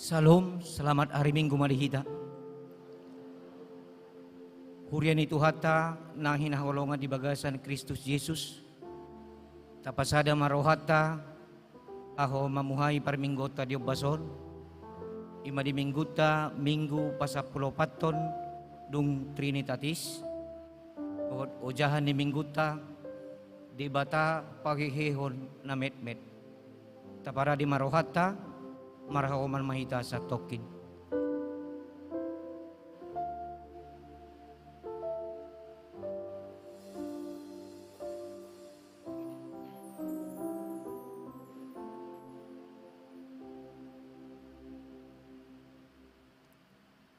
Salam, selamat hari Minggu malihita. Hurian itu hatta nang hinaholongan di bagasan Kristus Yesus. Tapasada marohata aho mamuhay parminggota di obason. Ima di mingguta minggu pasapulopaton dung Trinitatis. Ojahan di mingguta di bata pagihihon na met-met. Tapara di marohata marahoman mahita sa tokin.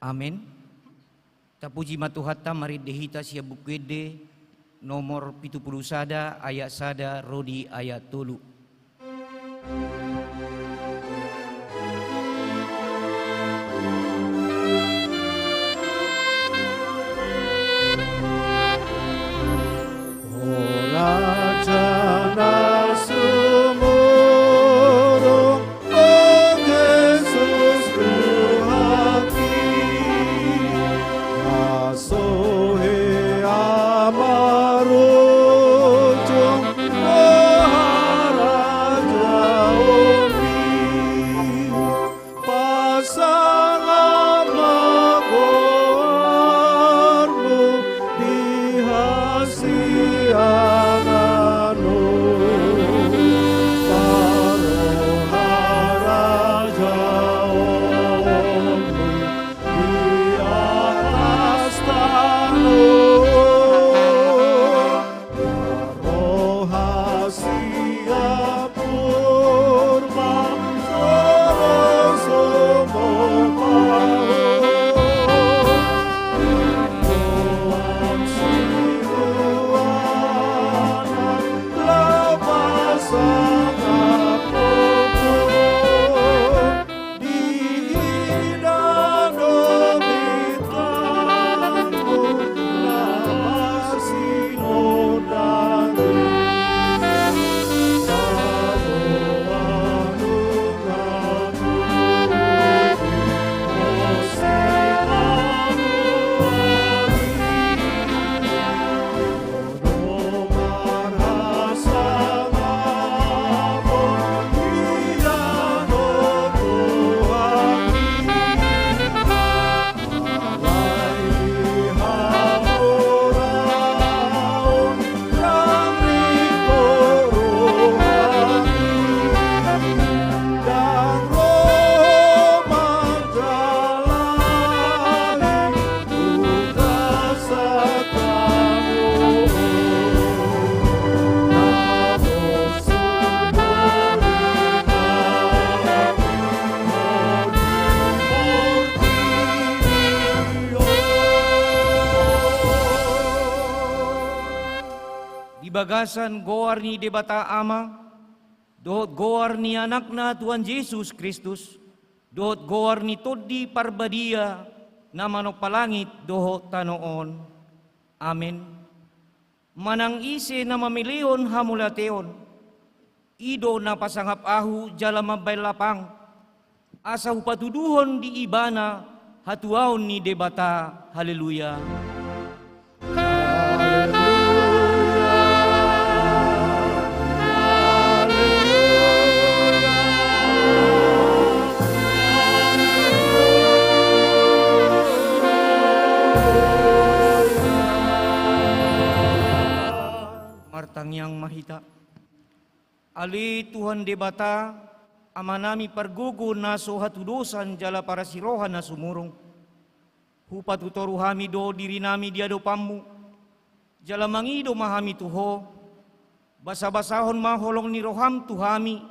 Amin. Tapuji matuhatta marid dehita siya bukwede nomor 70 sada ayat sada rodi ayat tulu. Bagasan goar ni debata ama, dohot goar ni anak na Tuhan Yesus Kristus, dohot goar ni todi parbadia na manok palangit dohot tanoon. Amen. Manang ise na mamilion hamulateon, ido na pasangap ahu jala mabay lapang, asa hupatuduhon di ibana hatuaon ni debata. Haleluya. Yang mahita ali Tuhan debata amanami pargugo na so hatudosan jala para sirohan na sumurong hupatutoru hami do diri nami diado pammu jala mangido mahami tuho basa-basahon maholong ni roham tuhami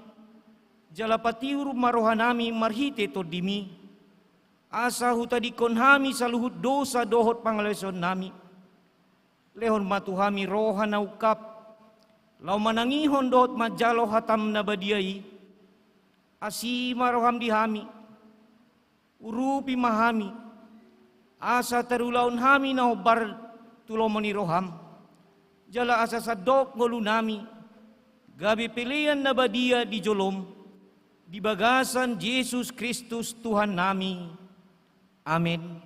jala patiur marohanami marhite to dimi asa hutadikon hami saluhut dosa dohot pangaleson nami lehon matuhami rohan na ukap lau manangihon doot majalo hatam na badiyai, asi maroham dihami, urupi mahami, asa terulaun hami na obar tulomoni roham, jala asa sadok ngolu nami, gabi pilihan na badiya di jolom, di bagasan Yesus Kristus Tuhan nami. Amin.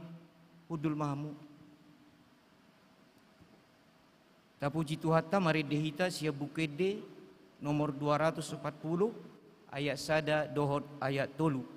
Udul mahamu. Tapuji Tuhata mari dehita sia bukede nomor 240 ayat sada dohot ayat tolu.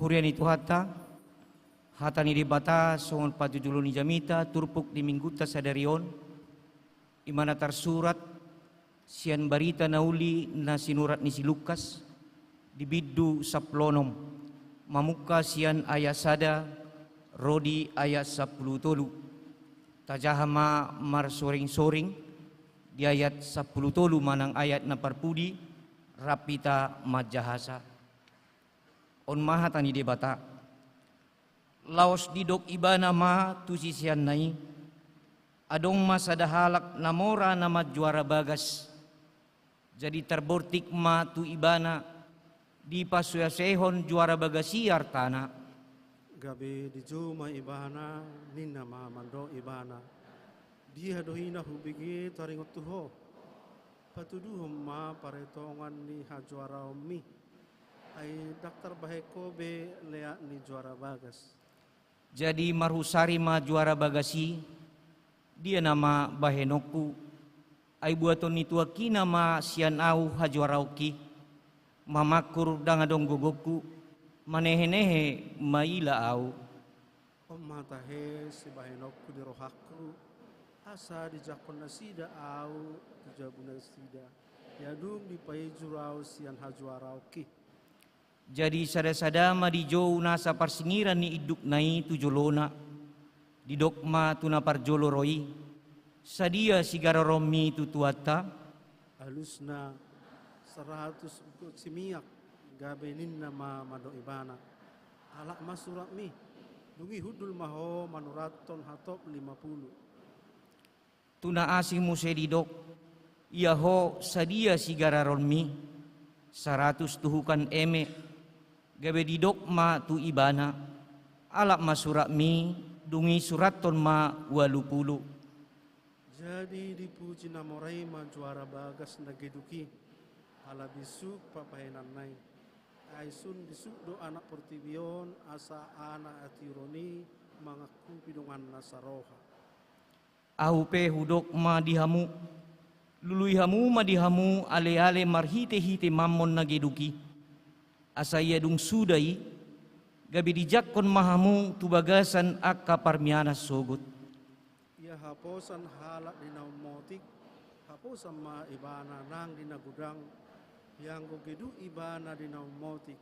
Hurian itu hatani di bata songon patujulu ni jamita turpuk di mingguta sadarion imana tersurat sian barita nauli na sinurat ni si Lukas di biddu saplonom mamuka sian ayat sada rodi ayat 10 tolu tajahama mar soring-soring di ayat 10 tolu manang ayat na parpudi rapita majahasa on maha tani debata laos didok ibana ma tu sisian nai adong masa dahalak namora nama juara bagas jadi terbortik ma tu ibana di pasuyasehon juara bagasiar tanah gabe di juma ibana ninna ma mando ibana dia dohina hubigi taringot tuho patuduhum ma paretongan ni hajuara mi ai daktar baheko be lea ni juara bagas. Jadi marhusari ma juara bagasi dia nama bahenoku ai buaton itu aki nama sian au hajuarauki mamakur dangadong gogoku manehe-nehe maila au matahe si bahenoku di rohaku asa di jakon nasida au tujabuna sida yadum di payjurau sian hajuarauki. Jadi sada-sada ma di jou nasa parsingiran ni iduk nai tujolona di dokma tuna parjolo roi sadia sigara romi tutuata alusna 100 simiak gabe ninna mando ibana alak masurak mi dungi hudul maho manuraton hatop 50 Tuna asing mo sedidok, yaho sadia sigararon mi, 100 tuhukan eme, gabe didok ma tu ibana, alak masurak mi, dungi suraton ma 80. jadi dipuji namorai juara bagas nageduki ala bisu papahenan nai aisun disuk do anak pertibion asa anak atironi mengaku pidungan nasaroha Ahupe hudok ma dihamu, lului hamu ma dihamu ale-ale marhite-hite mammon nageduki. Asaya dung sudai, gabi dijakkon mahamu tubagasan akka parmianas sogot. ia haposan halak di naumotik haposan ma ibana nang di nagudang yang go gedu ibana di naumotik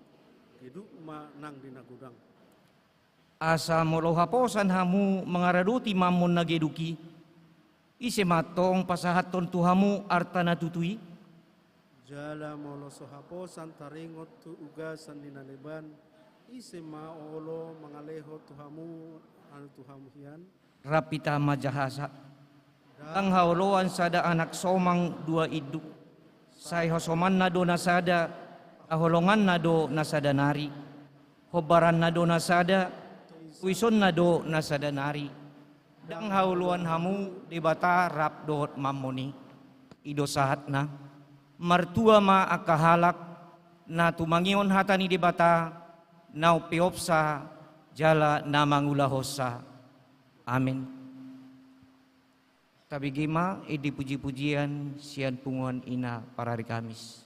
gedu ma nang di nagudang Asa molo haposan hamu mengaraduti mammon nageduki. Ise matong pasahaton tuhamu artana tutui. jala molo sohaposan taringot tu ugasan di naleban ise ma olo mangaleho tuhamu anu tuhamu hian Rapita majahasa. Ang hauluan sada anak somang 2 iduk. Say hosoman na do nasada, aholongan na do nasada nari. Hobaran na do nasada, kuison na do nasada nari. Dang hauluan hamu di bata rap dohot mamoni. Ido sahat na. Martua ma akahalak na tumangion hatani di bata, nau piopsa jala na mangulahosa. Amin. Tabigima edi puji-pujian sian punguan ina para hari Kamis.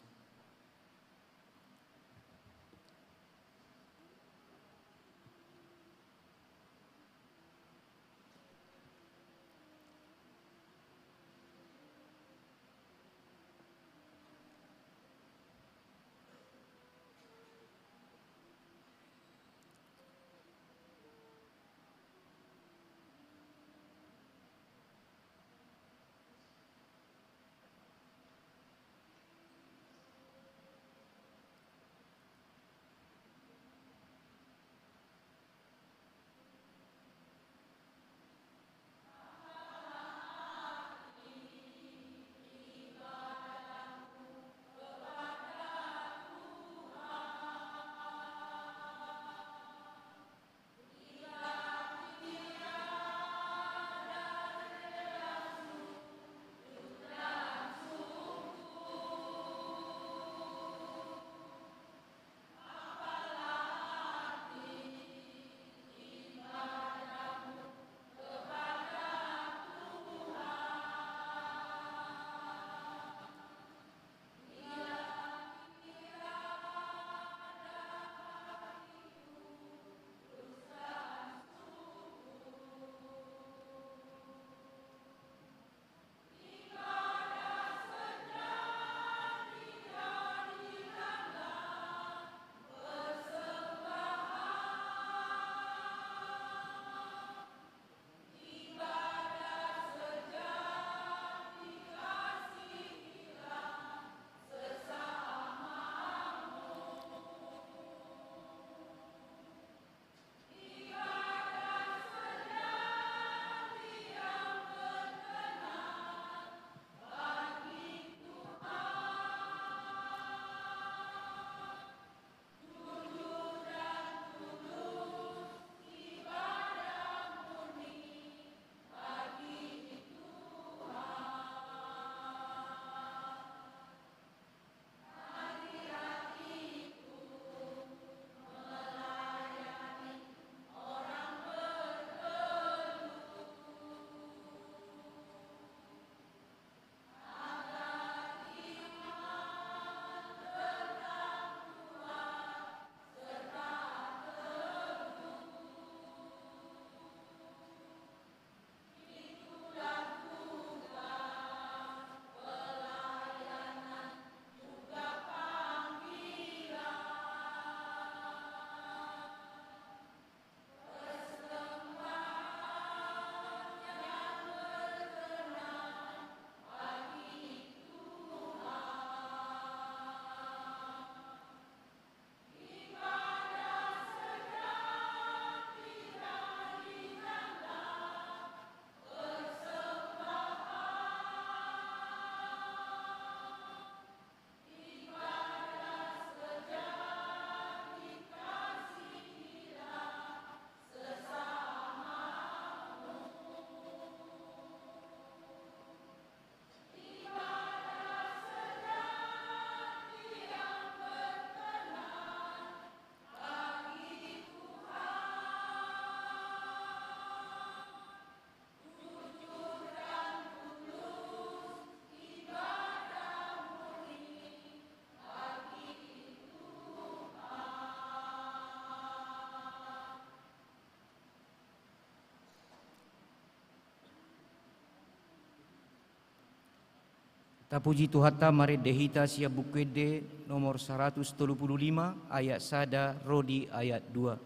Tapuji Tuhata mari dehita sia bukwede nomor 135 ayat sada rodi ayat 2.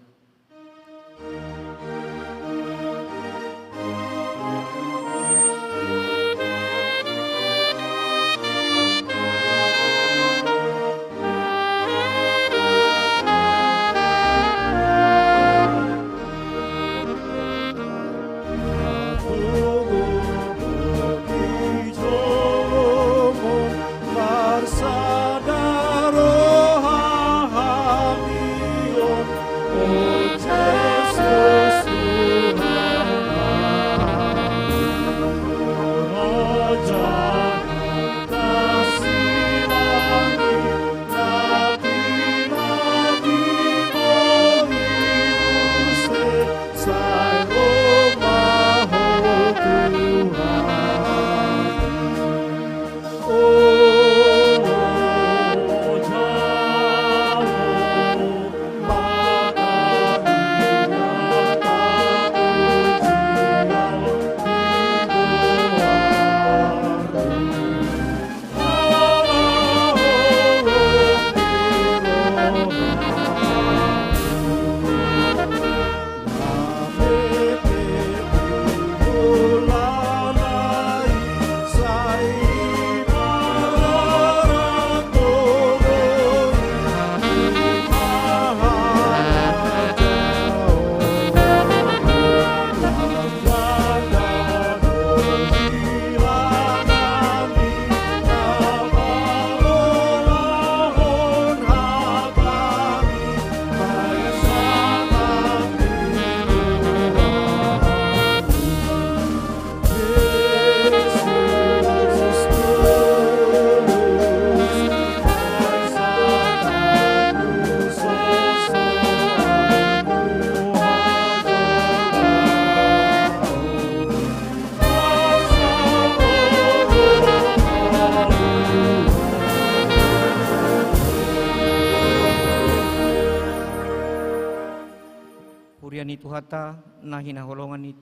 Puriani Tuhata nahina holongan ni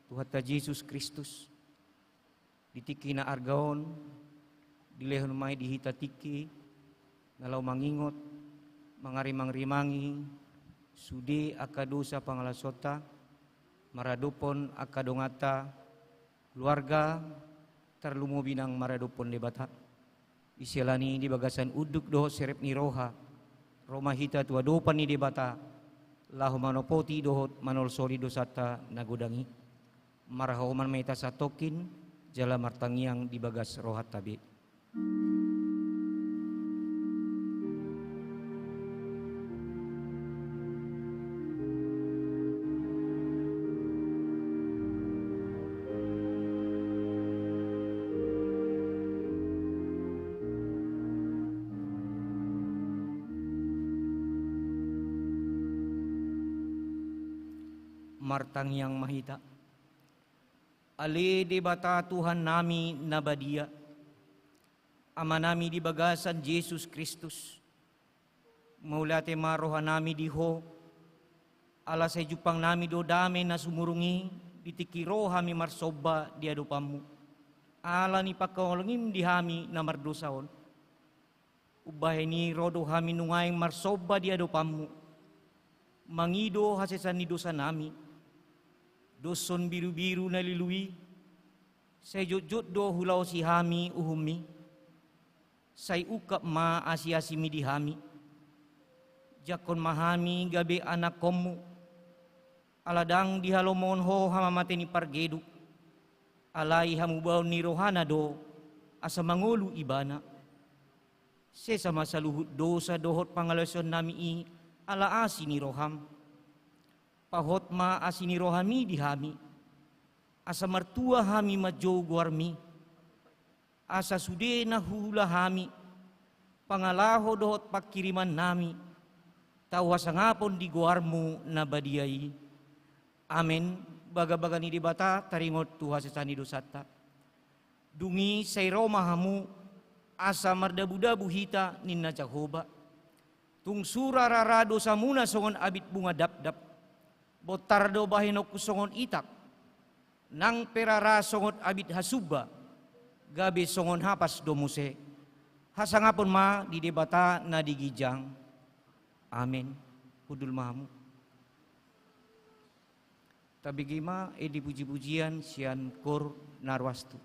Tuhata Yesus Kristus ditiki na argaon dilehon mai dihita tiki nalau mangingot mangarimang-rimangi sudi akadosa pangalasota maradupon akadongata keluarga terlumo binang maradupon debata isilani di bagasan uduk doho serep ni roha Roma hita tua dopan ni debata lahu manopoti dohot manol soli dosata nagodangi marahoman meta satokin jala martangiang di bagas rohat tabi. Martang yang mahita ali di bata Tuhan nami nabadia ama nami di bagasan Yesus Kristus maulate maroha nami diho ala sa jupang nami do dame na sumurungi ditiki roha mi marsoba di adupamu ala ni pakawalangim di hami na mardosaon ubahe ni rodo hami nungay marsoba di adupamu mangido hasesan ni dosa nami doson biru-biru na lilui say jut-jut do hulaw si hami uhumi say ukap ma asi-asimi di hami jakon mahami gabi anak komu aladang di halomon ho hamamate ni pargedu alai hamubaw ni rohana do asa mangulu ibana se sama saluhut dosa dohot pangalason nami i ala asi ni roham pahot ma asini rohami di hami asa martua hami majo guarmi asa sude na hula hami pangalaho dohot pakiriman nami tawa sangapon di guarmu na badiai amen baga-baga ni dibata taringot tuha sesani dosata dungi say Roma hamu asa mardabu-dabu hita ninna Jehovah tung sura rarado samuna songon abit bunga dap-dap botardo bahino kusongon itak nang perara songot abit hasuba gabi songon hapas domuse. Hasangapon ma di debata na digijang. Amin. Hudul mahamu. Tabigima edi puji-pujian sian kur narwastu.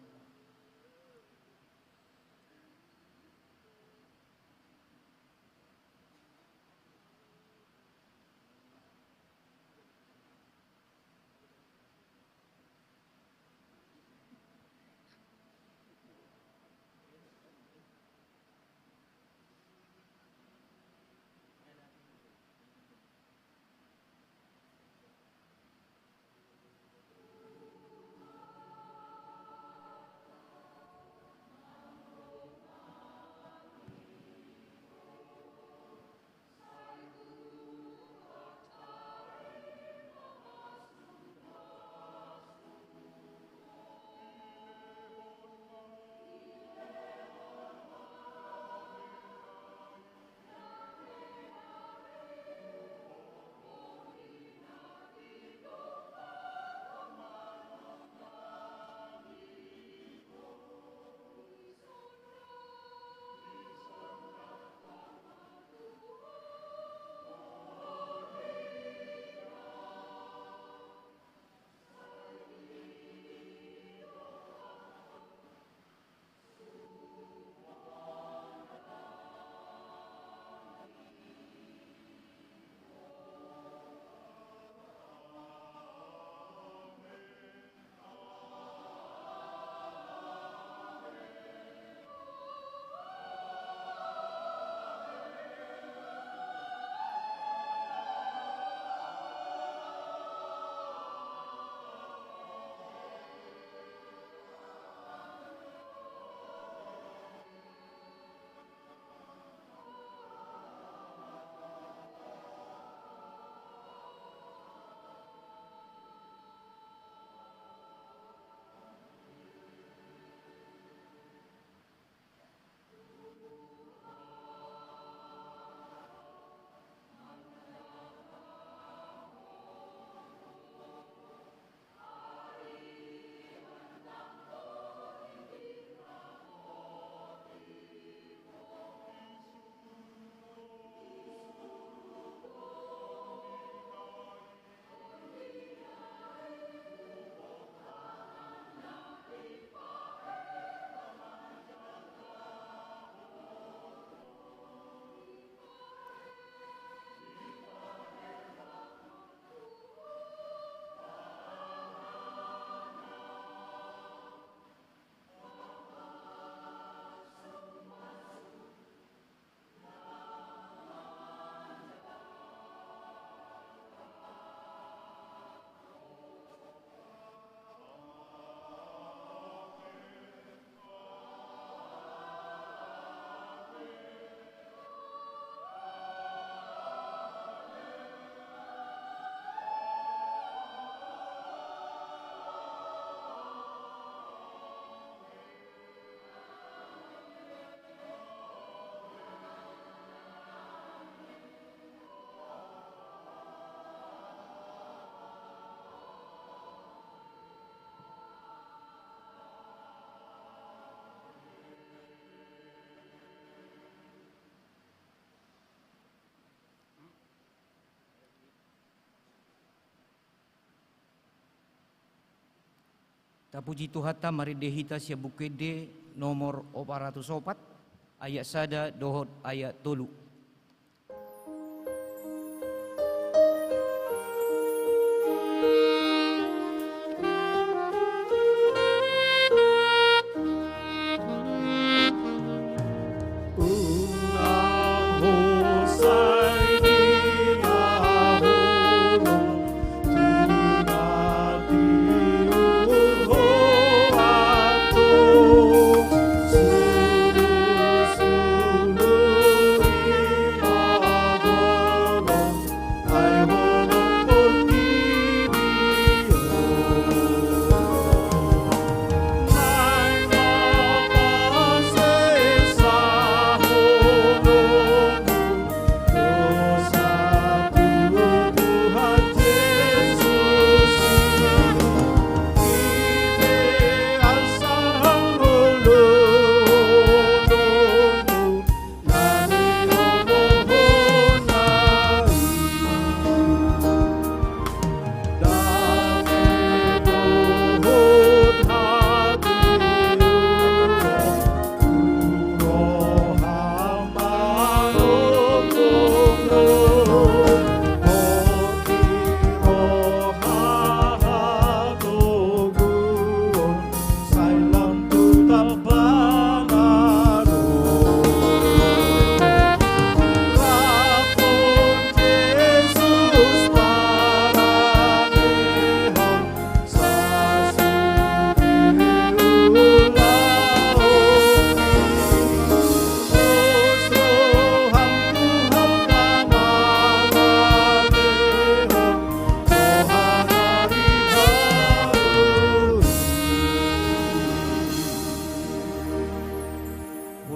Tapuji Tuhan ta maridehita sia bukede nomor 404 ayat sada dohot ayat tolu.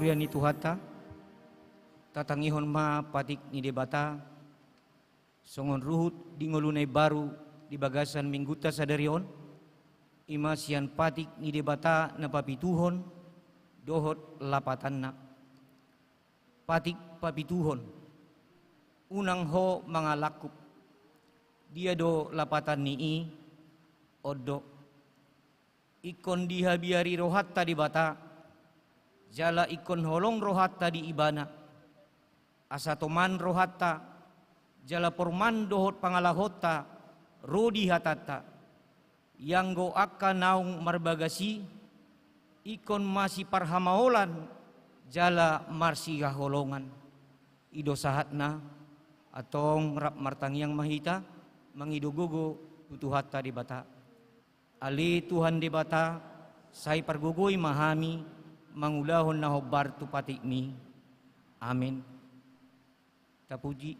surian itu hata tatangihon ma patik ni debata songon ruhut di ngolunay baru di bagasan mingguta sadarion ima sian patik ni debata na papituhon dohot lapatanna patik papituhon unang ho mga lakup dia do lapatan nii odo ikon diha biari rohatta di bata jala ikon holong rohatta di ibana asatoman rohatta jala porman dohot pangalahota rodi hatata yang go akka naung marbagasi ikon masih parhamaolan jala marsi gaholongan ido sahatna atong rap martang yang mahita mangidogogo tutuhatta di bata ali Tuhan di bata say pargugoy mahami mangulahon na hobar tu patikmi amin tapuji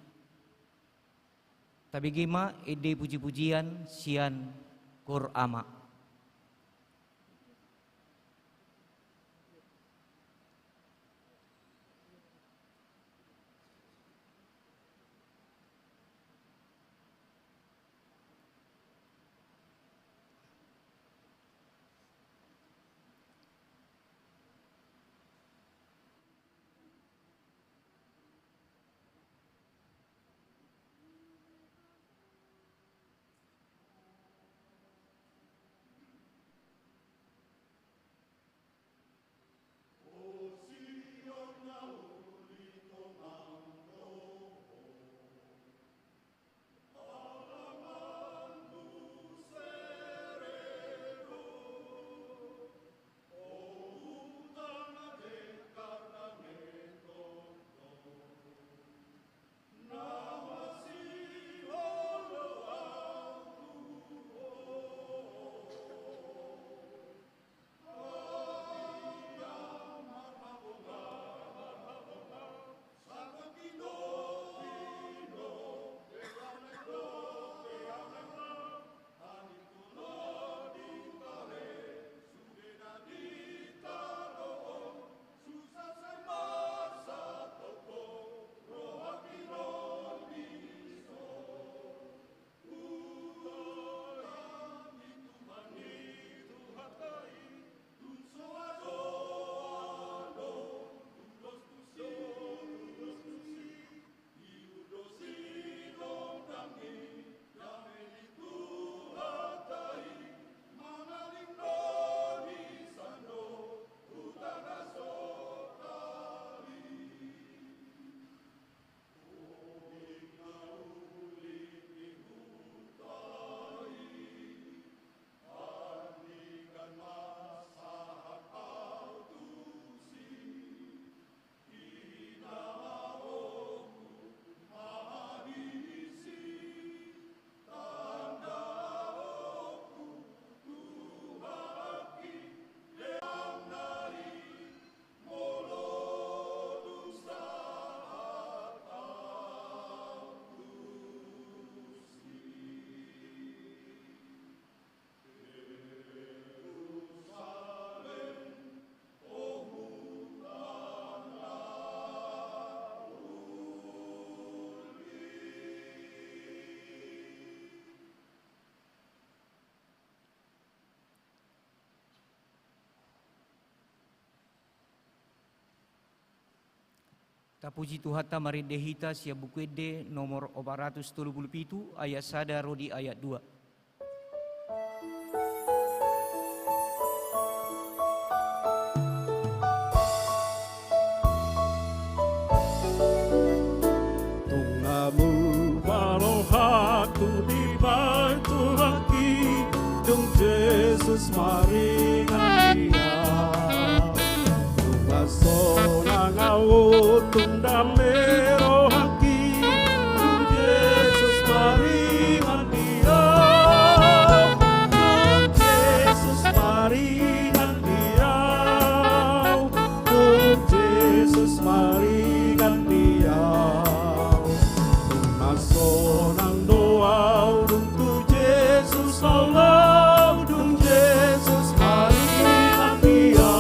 tabigima ede puji-pujian sian Qur'ama. Tapuji Tuhata marindehita sia bukuede nomor 437 ayat sada rodi ayat 2. Tungamu barohatu di bantu haki Dung Jesus maringan dia Tungasonang awut tundamero haki Dung Jesus maringan dia Dung Jesus maringan dia Dung Jesus maringan dia Tungasonang doa Dung tu Jesus Allah Dung Jesus maringan dia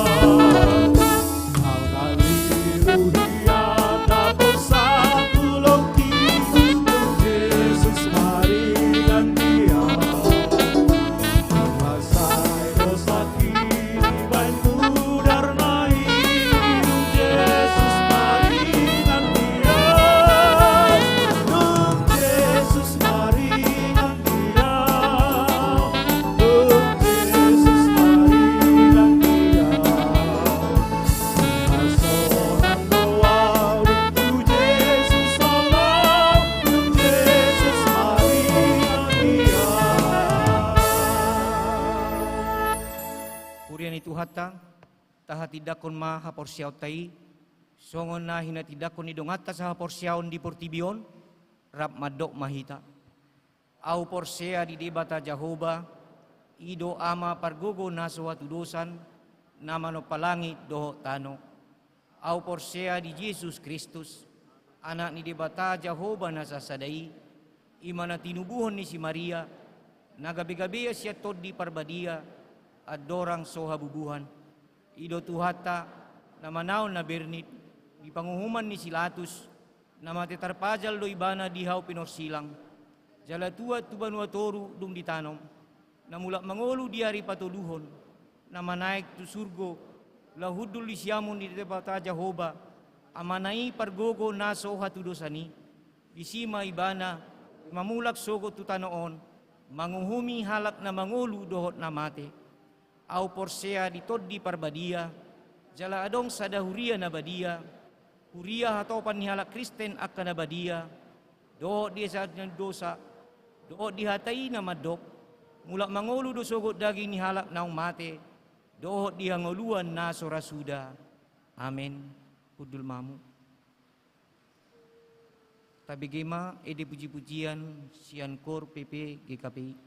Alali Tuhata, taha tidakon ma haporsiaw tai, songon na hinatidakon idongata sa haporsiaon di portibion, rap madok mahita. Au porsea di debata Jehovah, ido ama pargogo na suhatudosan, namano palangit doho tano. Au porsea di Jesus Kristus, anak ni debata Jehovah na sasadai, imana tinubuhon ni si Maria, nagabi-gabi siya tod di parbadia, at dorang sohabubuhan. Ido tuhata, na manaw na bernit, di panguhuman ni Silatus, na matitarpajal do ibana dihaw pinorsilang, jalatua tubanua toru dung ditanom, na mulak mangolu diari patuluhon, na manaik tu surgo, lahudul isyamun di debata Jehovah, amanai pargogo naso hatudosani, isima ibana, mamulak sogo tutanoon, manguhumi halak na mangolu dohot na mate, au porsea ditod di parbadia, jala adong sada huria na badia, huria hatopan ni halak Kristen akka na badia, dohot di sa dosa, dohot dihatai na madok, mulak mangolu do sogot daging ni halak naong mate, dohot di hangoluan na sorasuda. Amen. Pudul mamu. Tabigema ede puji-pujian Siankor PP GKPI.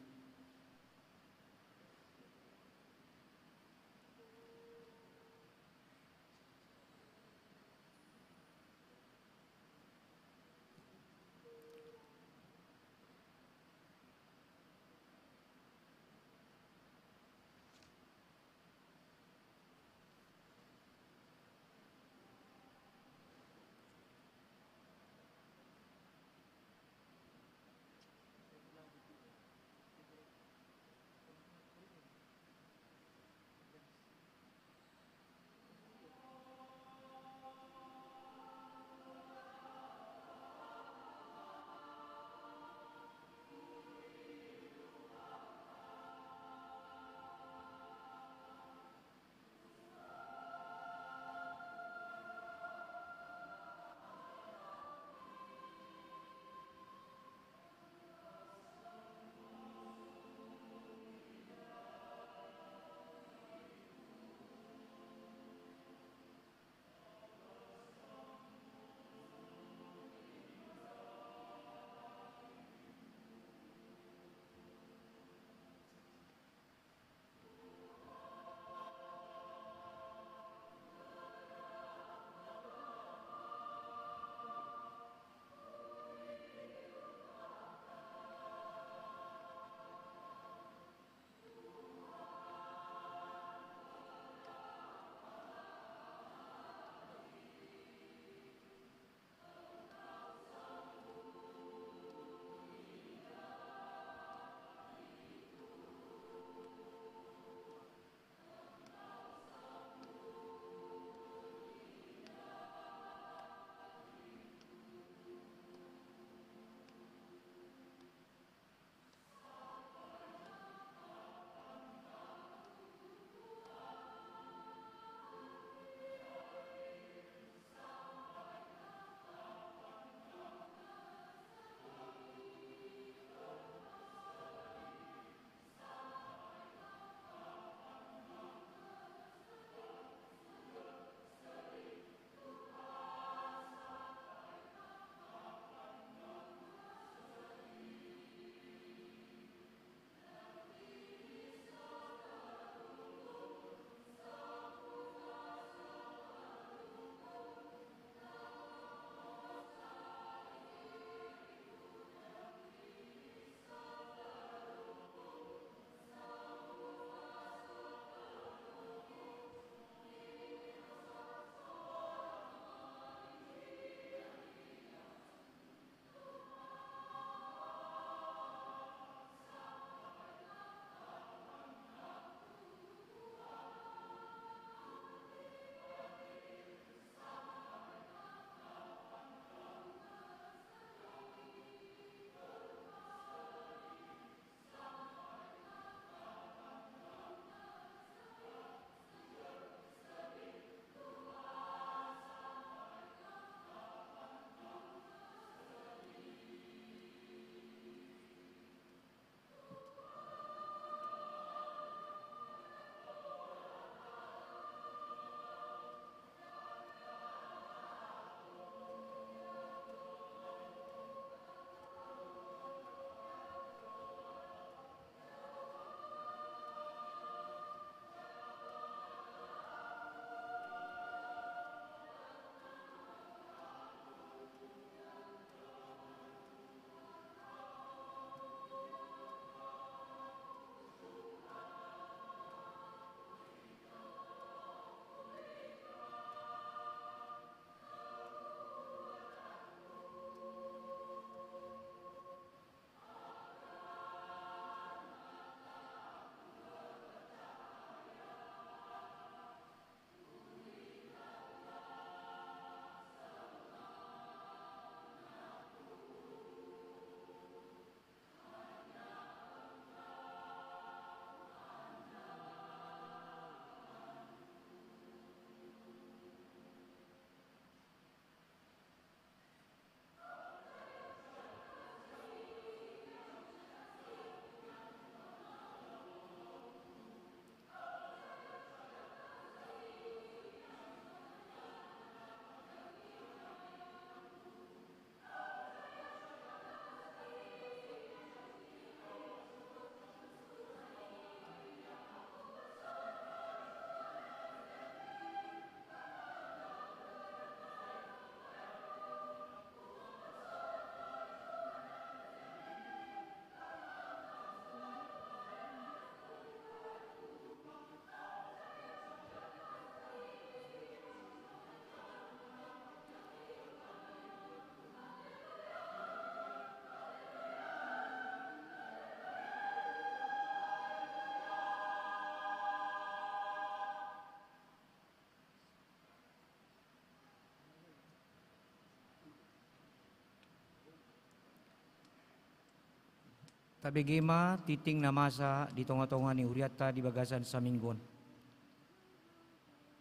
Tabegema titing na masa di tonga-tonga ni Huriata di bagasan sa Minggon.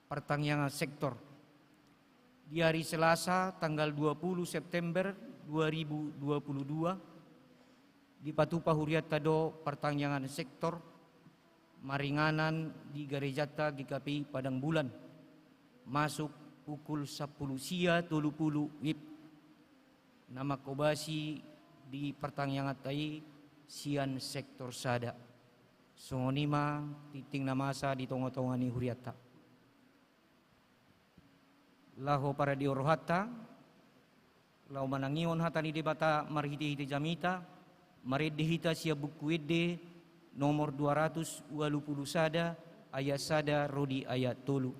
Pertangyangan sektor. Di hari Selasa tanggal 20 September 2022 di Patupa Huriata do pertangyangan sektor maringanan di Garejata GKPI Padang Bulan masuk pukul 10 sia 30 WIB. Nama kobasi di pertangyangan tai sian sektor sada. Songonima titing namasa di tonga-tonga ni Huriata. Laho para di orohata, lau manangion hata ni debata marhiti-hiti jamita, maredihita sia buku ede nomor 220 sada, ayat sada rodi ayat tolu.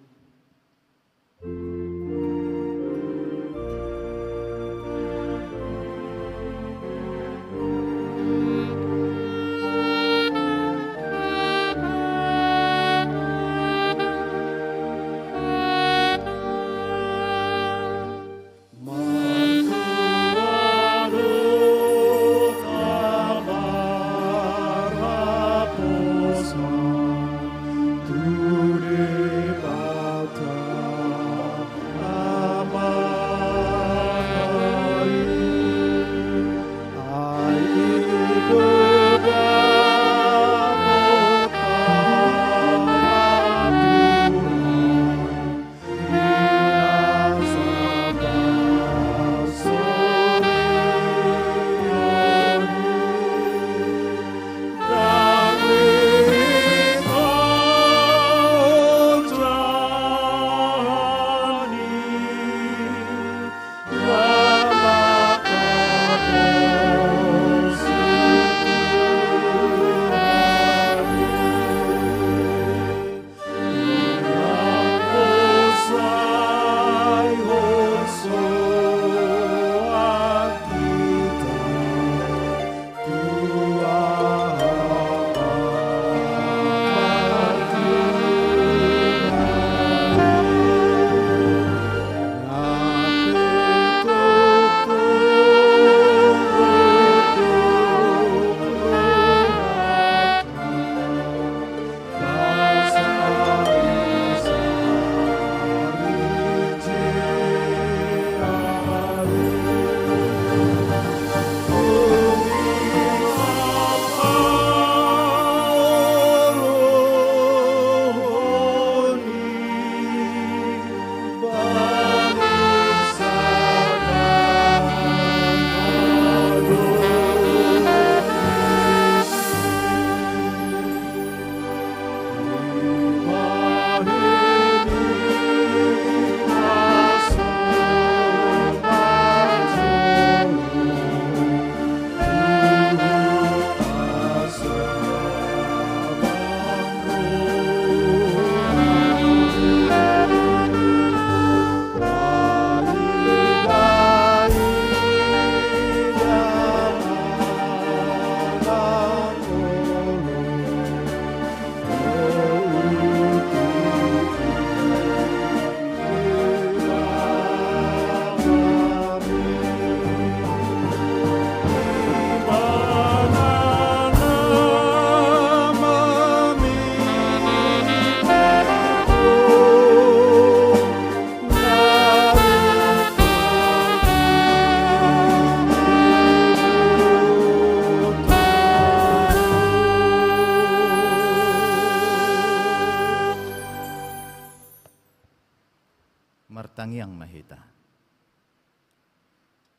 Martangyang mahita.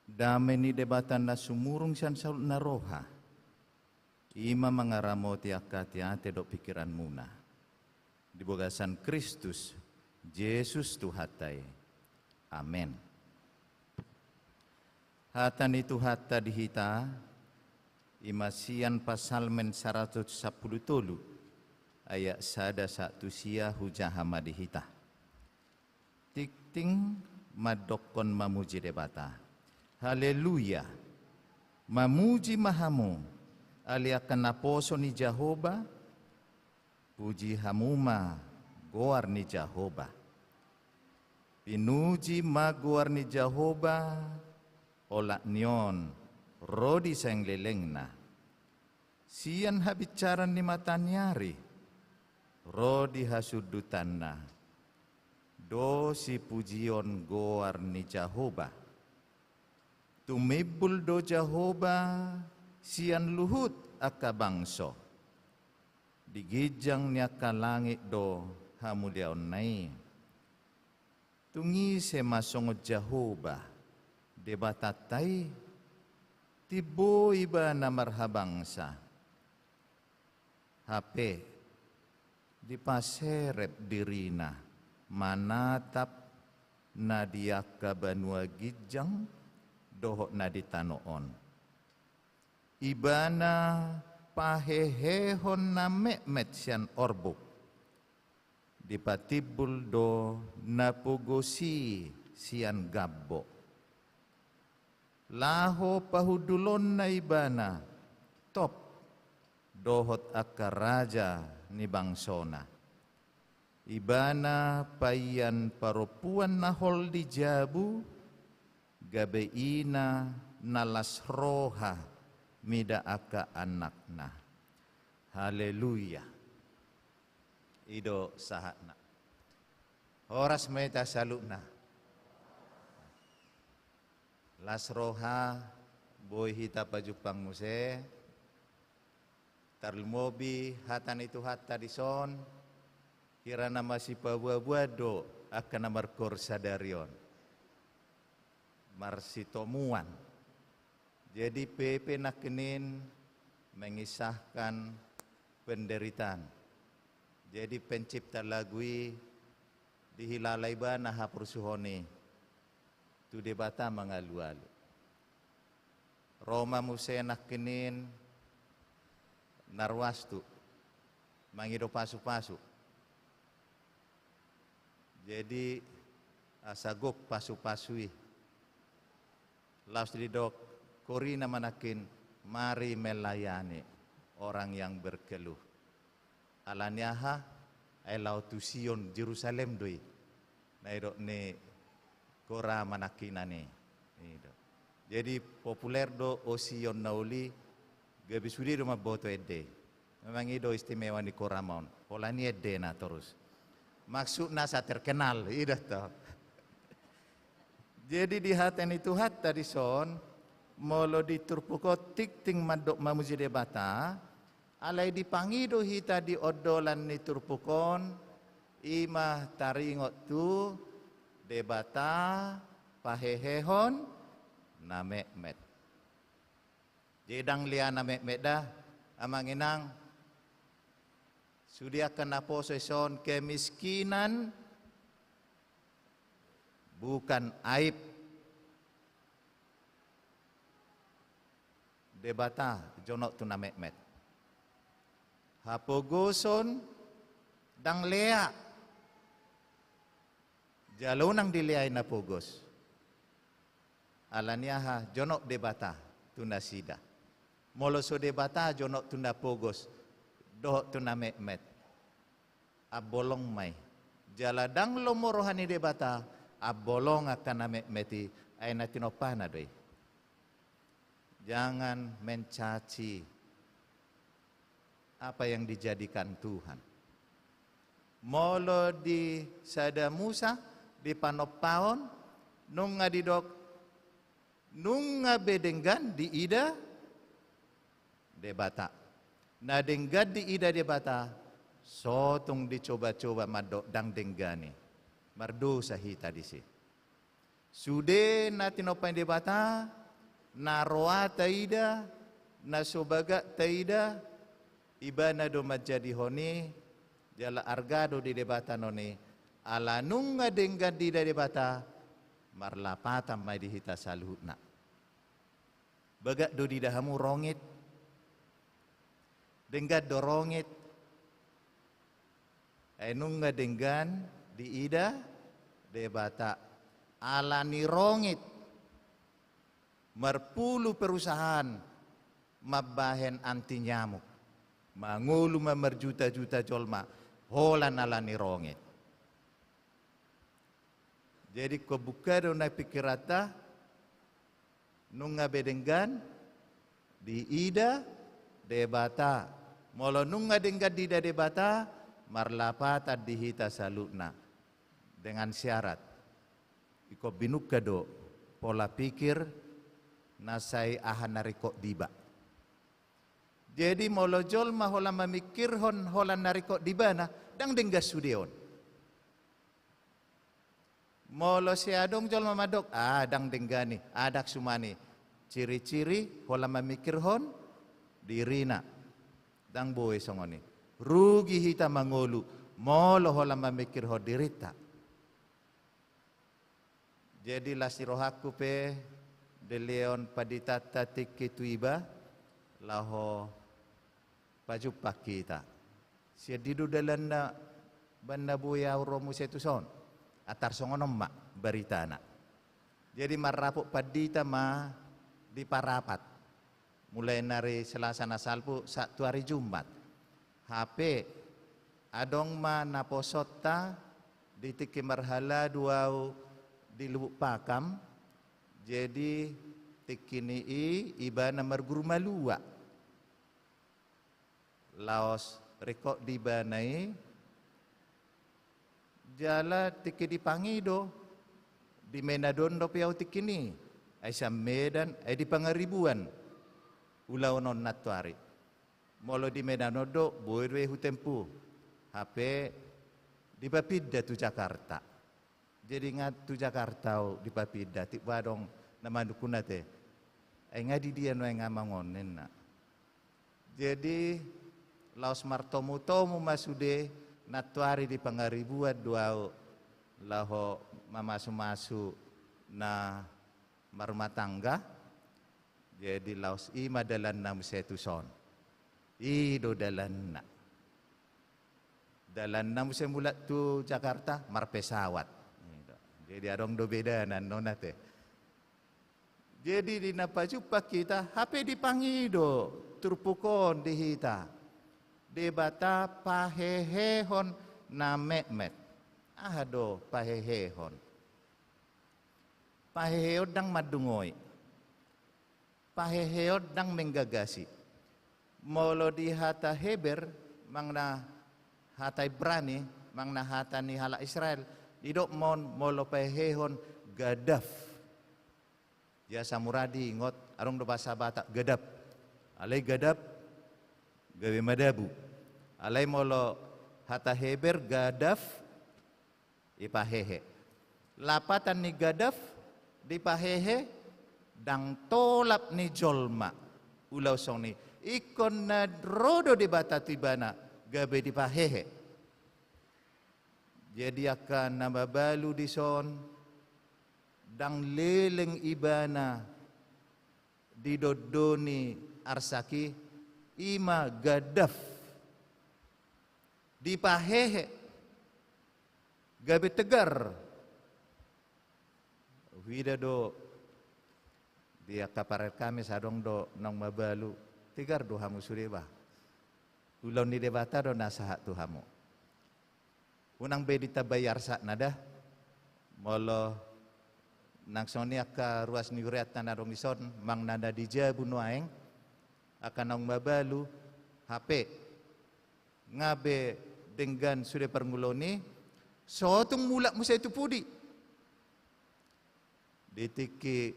Dame ni debatan na sumurong siyan sa naroha. Ima mga ramoti akati ate do pikiran muna. Dibogasan Kristus, Jesus tuhatay. Amen. Hatan itu hatta dihita, imasian pasalmen 110 ayat sada satu sia hujahama dihita. Tikting madokon mamuji debata. Haleluya. Mamuji mahamu aliakan naposo ni Jehovah. Puji hamuma goar ni Jehovah. Pinuji magoar ni Jehovah olak nion rodi sang lelengna. sian habicaran ni matanyari, ro di hasudutanna, do si pujion goar ni Jehovah. Tumibul do Jehovah sian luhut aka bangso, digijang niya ka langit do hamuliaon nai. Tungi se masongod Jehovah, debatatay, tibo iba na marhabangsa. Hape, di paserep dirina, manatap na diyak ka banua gijang, dohok na ditanoon. Iba na pahehehon na mekmet siyan orbuk. Dipatibul do napugosi siyan gabbo. Laho pahudulon na iba na top dohot akaraja ni bangsona. Iba na payan parupuan na hol di jabu, gabeina nalas roha mida aka anak na. Haleluya. Ido sahatna. Horas meta salukna. Las roha boy hita pajupang muse. Tarlumobi hatan itu hatta dison. Kirana masih pabuabuado akan namarkor sadarion. Marsitomuan. Jadi PP nakenin mengisahkan penderitaan. Jadi pencipta lagui dihilalai bana hapursuhoni tu debata mangalu-alu. Roma musenak kenin narwastu mangido pasu-pasu. Jadi asagok pasu-pasui. Laus didok korina manakin mari melayani orang yang berkeluh. Alanyaha ay lautusion Jerusalem doi. Nairo ne kora manakinane. Jadi populer do osion nauli gabisudi do maboto edde. Memang itu istimewa ni Koramon. Polani edde na terus. Maksudnya sa terkenal, idah toh. Jadi di haten itu hatta di son molo di turpuko tik ting madok mamuji debata alai dipangido hita di odolan ni turpukon ima taringot tu debata pahehehon na mekmet. Jedang liana mekmet dah amanginang sudia kena poseson kemiskinan bukan aib. Debata jonok tu na mekmet. Hapogoson dang lea jalonang dileay na pogos alania ha jonok debata tuna sida moloso debata jonok tuna pogos dohok tuna mekmet abolong mai jaladang lomorohani debata abolong akan mekmeti ay natinopana doi. Jangan mencaci apa yang dijadikan Tuhan. Molo di sada Musa di panopaon nunga didok nunga bedenggan di ida debata. Na denggad di ida debata sotong dicoba-coba madok dang denggani. Mardosa hita disi. Sude na tinopay debata na roa taida na sobaga taida iba na do majadi honi jala argado di debata noni ala nunga denggan di debata marlapatan mai dihita saluhutna baga do di dahamu rongit denggan do rongit ay nunga denggan di ida debata ala ni rongit marpulu perusahaan mabahen anti nyamuk mangulu mamerjuta-juta jolma holan ala ni rongit. Jadi kebuka do na pikirata nunga bedenggan di ida debata. Molo nunga dengga dida debata, marlapata dihita saluna. Dengan syarat, iko binukka do pola pikir nasai ahan nariko diba. Jadi molo jolma hola mamikirhon hola nariko diba na, dang dengga sudeon. Molo seadong jolma madok, dang denggani, adak sumani. Ciri-ciri hola mamikirhon dirina. Dang boy songoni. Rugi hita mangolu, molo hola mamikirhon dirita. Jadi lasirohaku pe de leon paditata tikituiba laho pajupak kita. Sia didu dalanda banda buya romu setuson atar songonom mak baritana. Jadi marapuk padita ma di parapat. Mulai nari Selasa nasalpu satu hari Jumat. HP adong ma naposota di tiki marhala duau di Lubuk Pakam, jadi tikini iba nomor guru malua. Laos rekod di banai, jala tiki di Pangido, di Menadondo piau tikini, Aisyah Medan, di Pangaribuan, ulau non natuari. Molo di Menadondo, boirwe hutempu, HP di Bapida tu Jakarta. Jadi ngat tu Jakarta di Papida ti badong nama dukuna te. Ngadi dia no ngamangon nenna. Jadi laos martomu tomu masude natuari di Pangaribuan duau laho mamasu-masu na marumah tangga. Jadi laos ima dalan nam setuson. Ido dalan na. Dalan nam semulat tu Jakarta marpesawat. Jadi adong do beda nan nonate. Jadi di napajupa kita HP dipangido turpukon dihita. Debata pahehehon na mekmet. Ahado pahehehon. Pahehehon dang madungoy. Pahehehon dang menggagasi. Molo di hata Heber mangna hata Ibrani mangna hata ni hala Israel. Didok mon molo pahehon gadaf. Ya samuradi ngot arong do bahasa Batak gadap. Alai gadap gawe madabu. Alai molo hata Heber gadaf ipahehe. Lapatan ni gadaf dipahehe dang tolap ni jolma. Ulau song ni ikon na rodo di batatibana gawe dipahehe. Jadi akan nababalu di son dang leleng ibana di dodoni arsaki ima gadaf di pahehe gabe tegar wida do dia kapar kami sadong do nang mabalu tegar do hamu sureba ulon di debata do nasahat tu hamu. Unang bedita bayar sak nada, molo nang soni aka ruas niuriat tanarong ison, mang nada dija bunuaeng, akan nang mabalu, HP, ngabe dengan sudah permuloni, sotung mulak musa itu pudi. Ditiki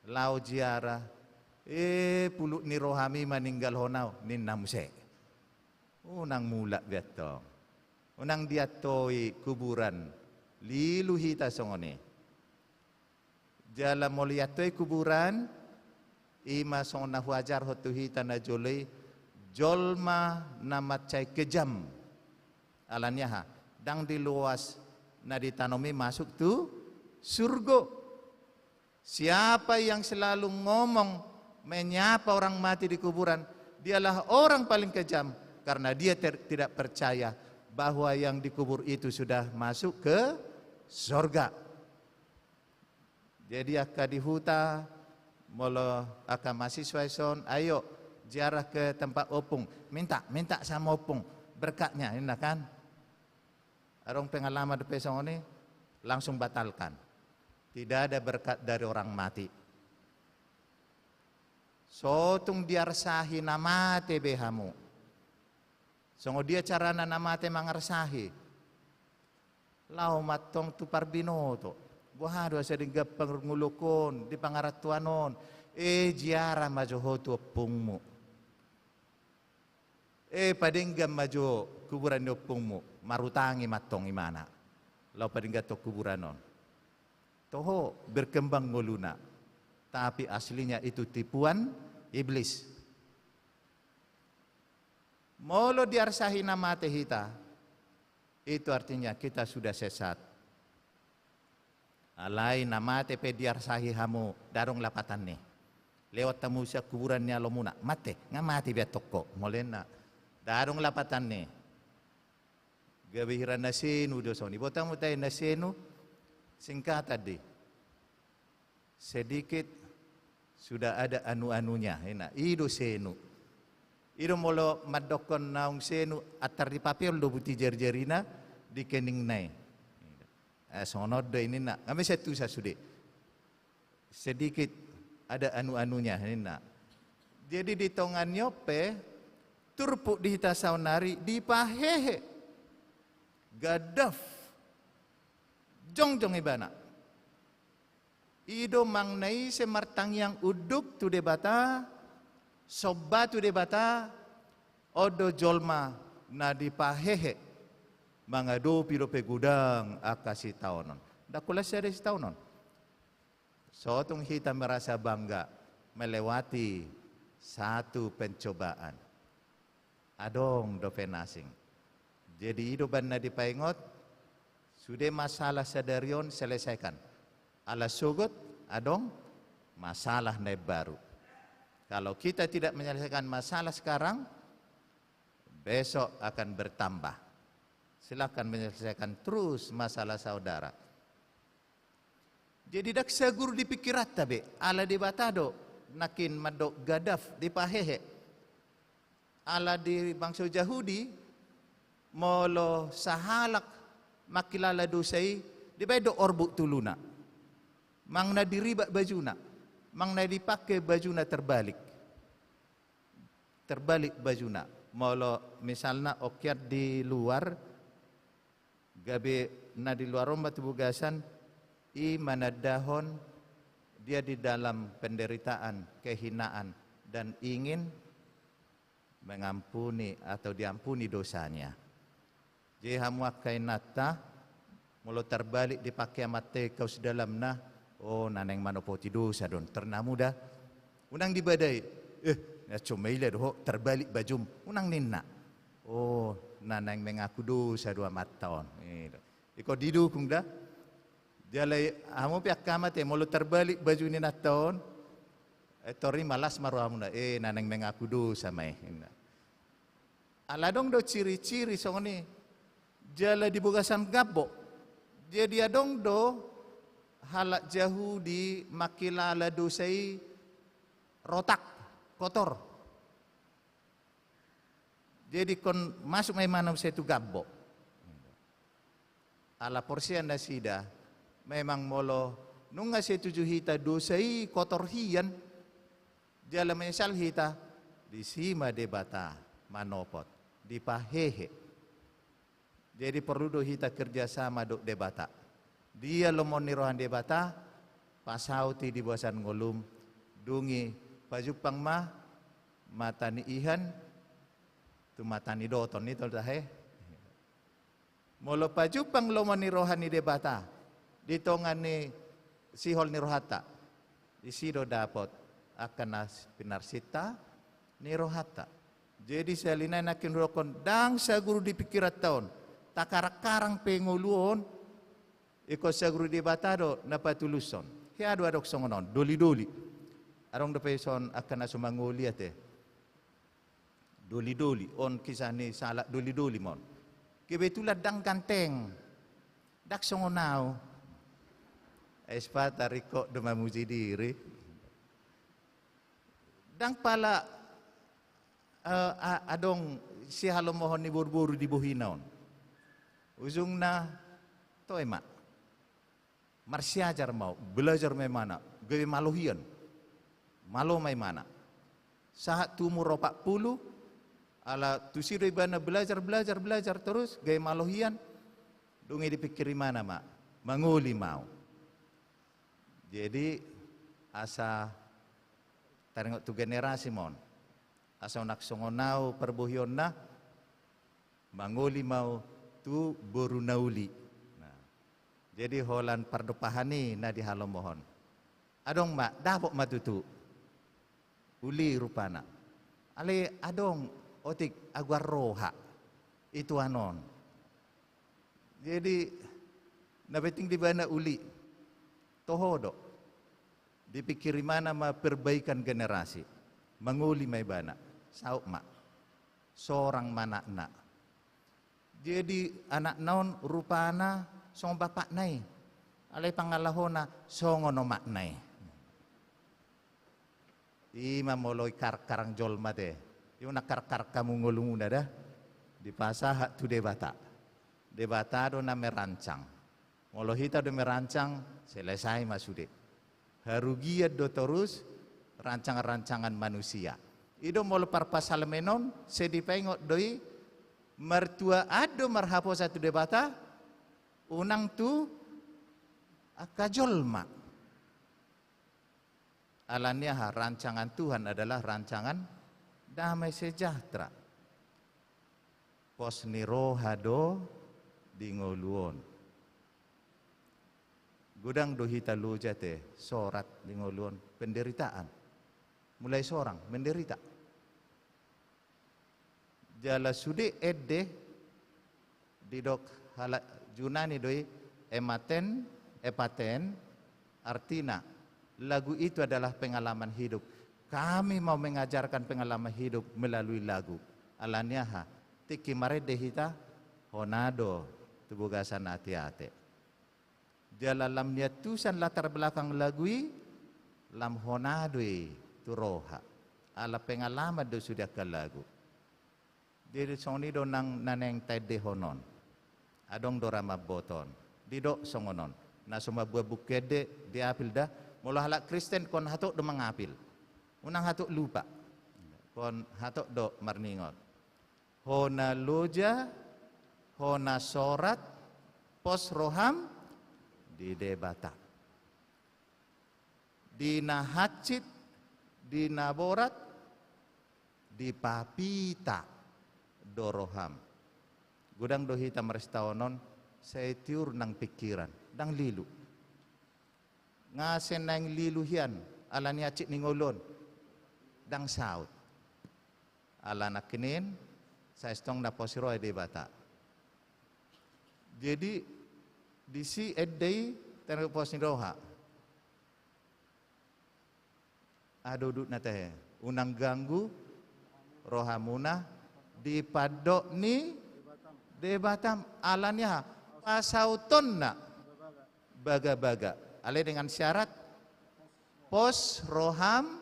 lau jiara, puluk ni rohami maninggal honau, ninna musa. Unang mulak biatong. Unang diatoi kuburan lilu hita songone. Jala moliatoi kuburan ima songna wajar hotu hita na jolei jolma namat cai kejam alanya ha dang diluas na ditanomi masuk tu surgo. Siapa yang selalu ngomong menyapa orang mati di kuburan, dialah orang paling kejam karena dia tidak percaya bahwa yang dikubur itu sudah masuk ke surga. Jadi aka di huta molo aka mahasiswa son ayo ziarah ke tempat opung, minta sama opung berkatnya ini kan. Arong pengalaman de pesong ini langsung batalkan. Tidak ada berkat dari orang mati. Sotong diarsahi namate behamu. Songo dia carana namate mangarsahi. Lau matong tu parbinoto. Buhado asa digapang ngulukon di pangaratuanon. Jiara majoho tu opungmu. Padenggam majo kuburan di opungmu. Marutangi matong imana. Lau padenggato kuburanon. Toho berkembang nguluna. Tapi aslinya itu tipuan iblis. Molo diarsahi namate hita, itu artinya kita sudah sesat. Alai namate pe diarsahi hamu, darong lapatan nih. Lewat tamu siya kuburannya lo muna, mate, ngamati biar toko, molena. Darong lapatan nih. Gabihiran nasinu dosoni, botamu tayo nasinu, singkat tadi. Sedikit sudah ada anu-anunya, ido senu. Ido molo madokon naung senu atar di papel do buti jar-jarina di kening nai. Sonod do ini nak, kami satu sasude. Sedikit ada anu-anunya, nak. Jadi di tongan nyope turpuk di hita saunari di pahehe. Gadaf. Jong ibana. Ido mangnai semartang yang uduk tu debata, soba tu debata, odo jolma na dipahehe, mangado piro pegudang akasi taonon. Dakulas ada si taonon. Sotong kita merasa bangga melewati satu pencobaan. Adong do penasing. Jadi ido banna dipaingot, sudah masalah sadarion selesaikan. Ala sugut adong masalah naik baru. Kalau kita tidak menyelesaikan masalah sekarang, besok akan bertambah. Silakan menyelesaikan terus masalah saudara. Jadi dak sagur dipikirat tabe, ala di batado, nakin madok gadaf di pahehe. Ala di bangsa Yahudi, molo sahalak makilala dosai, di bedo orbuk tuluna. Mangna diribak bajuna, mangna dipakai bajuna terbalik bajuna. Molo misalnya okyat di luar, gabe na di luar rumah tubugasan, manadahon dia di dalam penderitaan, kehinaan dan ingin mengampuni atau diampuni dosanya. Jadi hamuak kainata, molo terbalik dipakai mate kau sedalam nah. Oh, naneng manopoti dosa don terna muda. Unang dibadai. Ya cumaila doh terbalik bajum. Unang ninna. Oh, naneng mengaku dosa dua mataon. Iko didukung dah. Jalai amu pihak kamate mulu terbalik baju ni nataon. Tori malas maru amu dah. Naneng mengaku dosa mai. Aladong do ciri-ciri songoni. Jala di bugasan gabbo. Jadi adong do halak Yahudi makilala dosai rotak kotor. Jadi kon masuk mai mana saya tu gabbo. Ala porsian nasida memang molo nunga saya tuju hita dosai kotor hian. Jala menyesal hita di sima debata manopot di pahehe. Jadi perlu do hita kerjasama do debata. Dia lomon nirohan debata, pasauti di buasan ngolum, dungi pajupang matani ihan, tu matani doton itu tahe. Molo pajupang lomon nirohan ni debata, di tongan ni sihol nirohata, di sido dapat akan pinarsita nirohata. Jadi salina nakin rokon dang sa guru dipikirat taon, takarak-karang penguluon. Iko sa guru di batado na patuluson. Hiado adok songonon, doli-doli. Arong da peson akan aso manguli ate. Doli-doli, on kisah ni salak doli-doli mon. Kebetulan dang kanteng. Dak songonau. Espata riko do mamuji diri. Dang pala adong si halomohon ni buru-buru di buhinaon. Ujung na to emak. Marsiajar mau, belajar mai mana, gawe maluhian. Malu mai mana. Saat tumur 40, ala tusido ibana belajar terus, gaya malohian, dungi dipikiri mana mak, manguli mau. Jadi asa taringot tu generasi mon, asa nak songonau perbuhion na, manguli mau tu boru nauli. Nah, jadi holan pardopahani na di halom mohon. Adong mak, dapok matutu, uli rupana. Ale adong otik aguar roha, itu anon. Jadi nabeting di bana uli, tohodo, dipikiri mana ma perbaikan generasi, manguli may bana, sauk mak, seorang mana nak. Jadi anak naon rupana song bapak nai, alay pangalahona songono mak nai. Ima moloy karang jolma deh, yung nakar kamu ngulunguna dah, di pasah tu debata do na merancang, molohita do merancang selesai masude. Harugiat do terus rancangan-rancangan manusia. Ido molo parpasal menon sedipengok doi mertua ado marhapo satu debata unang tu akajolma. Alanya rancangan Tuhan adalah rancangan damai sejahtera. Pos nirohado dingoluon. Gudang dohita lujate sorat dingoluon penderitaan. Mulai seorang menderita. Jala sude edde didok hala Junani doi epaten artina lagu itu adalah pengalaman hidup. Kami mau mengajarkan pengalaman hidup melalui lagu. Alanya ha tiki marede hita honado tubugasan hati-hati. Dalam niatusan latar belakang lagui lam honadoi turoha. Ala pengalaman do sudah ke lagu. Diri soni do nang naneng tede honon. Adong dorama boton. Didok songonon. Na suma buah bukede diapil dah. Mula halak Kristen kon hatok do mangapil. Unang hatok lupa. Kon hatok do marningot. Hona loja, hona sorat, pos roham, di debata. Dina hacit, dina borat, di papita, doroham. Gudang do hitam restaonon, saya tiur nang pikiran, dang lilu. Ngasen nang liluhian, ala niya cik ningolon, dang saut. Ala nakinin, saya stong na posiro ay debata. Jadi di si edday tanah pos ni roha. Adudut na teh unang ganggu roha muna di padok ni debatam alanya pasauton na baga-baga. Ale dengan syarat pos roham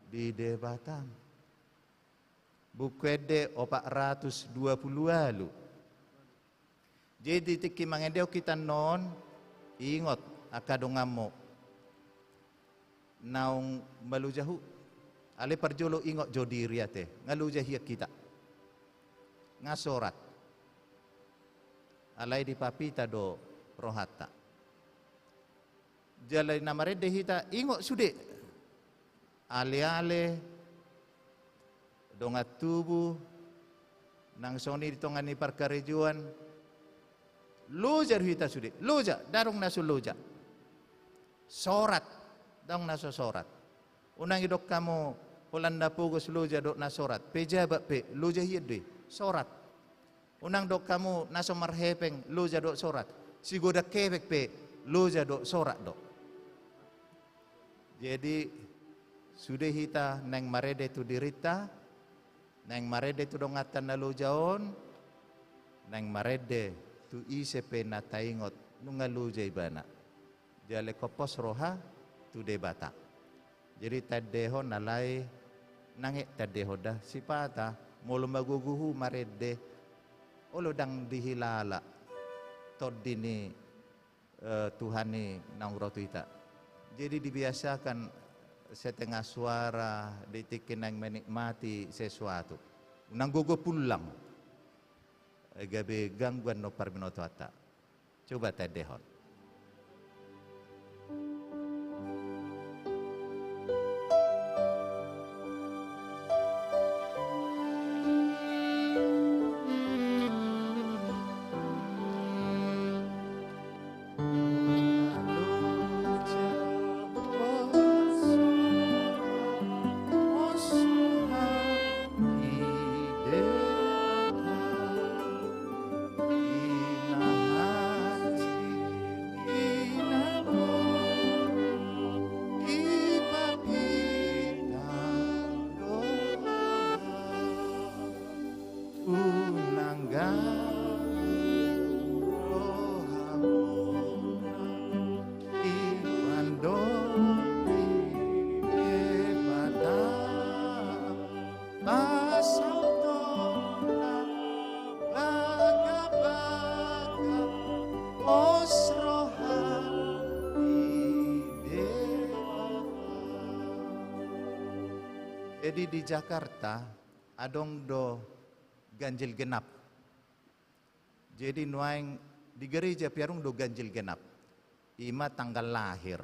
di debatam. Bukwede 420 lalu. Jadi tiki mangedeo kita non ingot akadongamo naung malujahu ale parjolo ingot jodiriate ngalujahia kita ngasorat alai di papita do rohata jalai namarede hita ingot sude ale-ale dongat tubuh nang soni ditongan ni parkarejuan loja hita sude loja darong nasu loja sorat dong nasu sorat unang idok kamu Holanda pugos loja dok nasorat pejabat pe loja hiede sorat unang dok kamu naso marhepeng loja dok sorat sigoda kebek pe loja dok sorat dok. Jadi sudah hita neng marede tu dirita neng marede tu dongatan na lojaon neng marede tu isepe na taingot nunga loja ibana jale kopos roha tu debata. Jadi tadeho nalai nangek tadeho dah sipata molo maguguhu marede olo dang dihilala todini Tuhani nang rotu ita. Jadi dibiasakan setengah suara ditikin yang menikmati sesuatu. Nanggogo pulang. Gabe gangguan no parminoto ata. Coba tedehon. Jadi di Jakarta adong do ganjil genap. Jadi nuaing di gereja piarung do ganjil genap. Ima tanggal lahir.